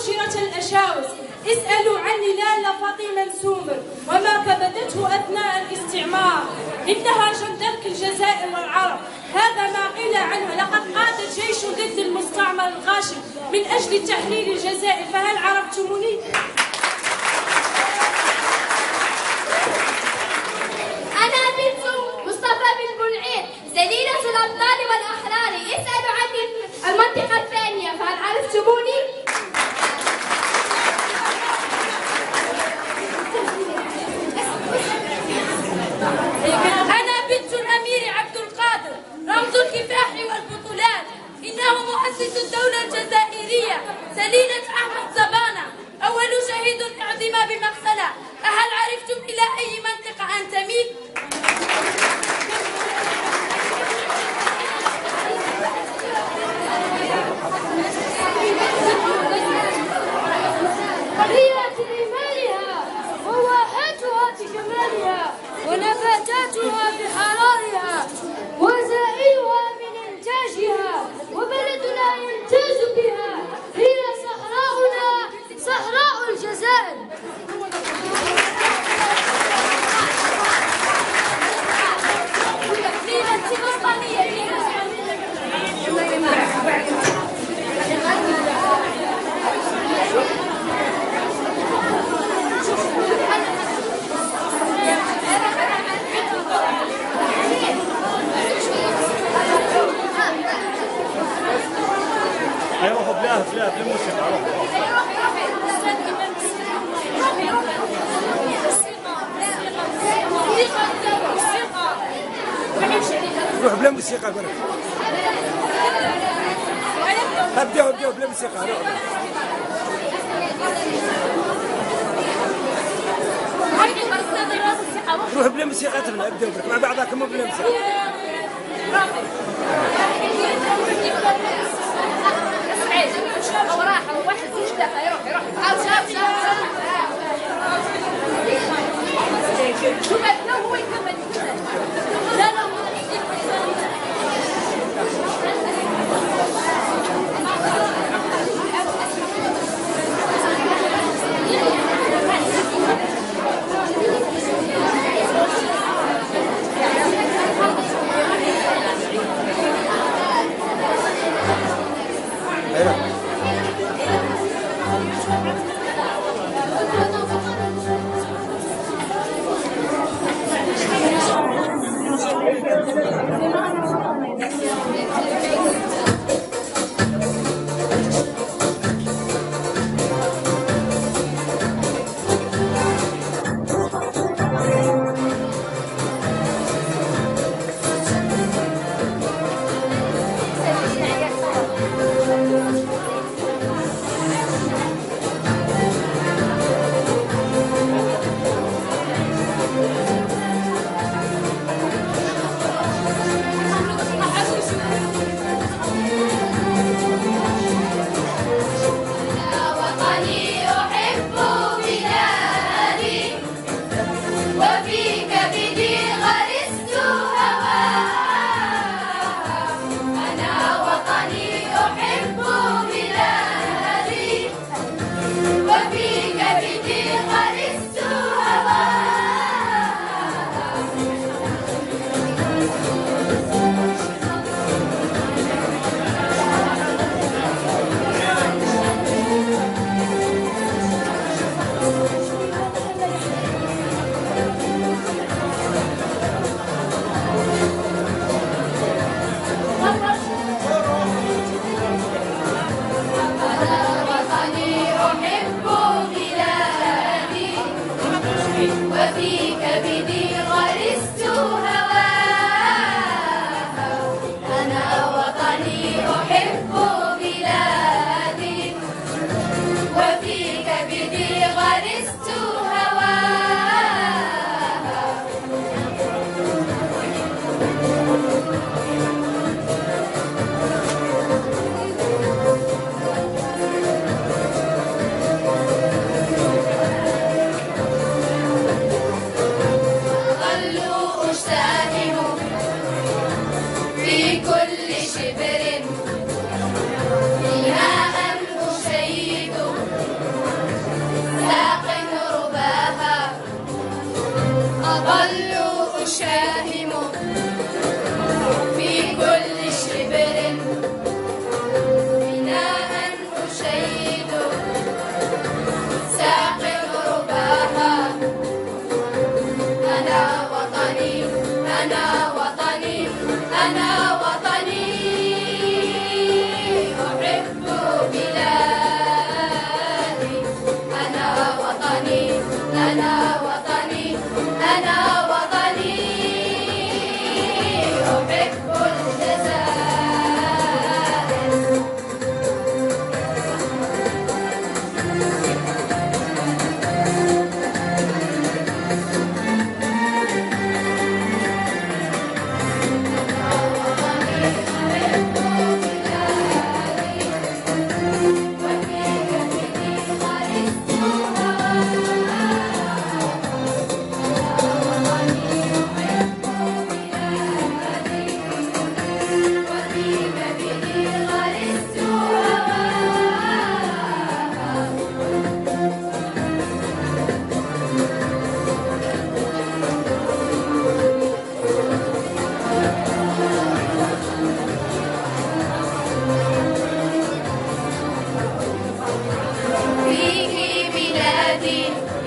نشرت الأشاوس. اسألوا عن لالا فاطمة السومر وما كبدته أثناء الاستعمار. إنها جندلك الجزائر والعرب، هذا ما قيل عنها. لقد قاد الجيش ضد المستعمر الغاشم من أجل تحرير الجزائر، فهل عرفتموني؟ أنا بنت مصطفى بن بلعيد زليلة الأبطال والأحرار. اسألوا عني المنطقة الثانية، فهل عرفتموني؟ أنا بنت الأمير عبد القادر رمز الكفاح والبطولات، إنه مؤسس الدولة الجزائرية سليلة أحمد زبانة، أول شهيد اعدم بمقتلة. أهل عرفتم إلى أي منطقة أنتمي؟ حرية رمالها وواحاتها بجمالها ونباتاتها بحرارها وزائلها من إنتاجها، وبلدنا يمتاز بها، هي صحراؤنا صحراء الجزائر. روحوا بلا الموسيقى. روح بلا موسيقى برك. ابداو بلا موسيقى. روح بلا موسيقى تبنا. ابداو برك مع بعضكم بلا موسيقى. هو راح واحد زوج دقائق يروح شوف هو يكمل. لا الدين.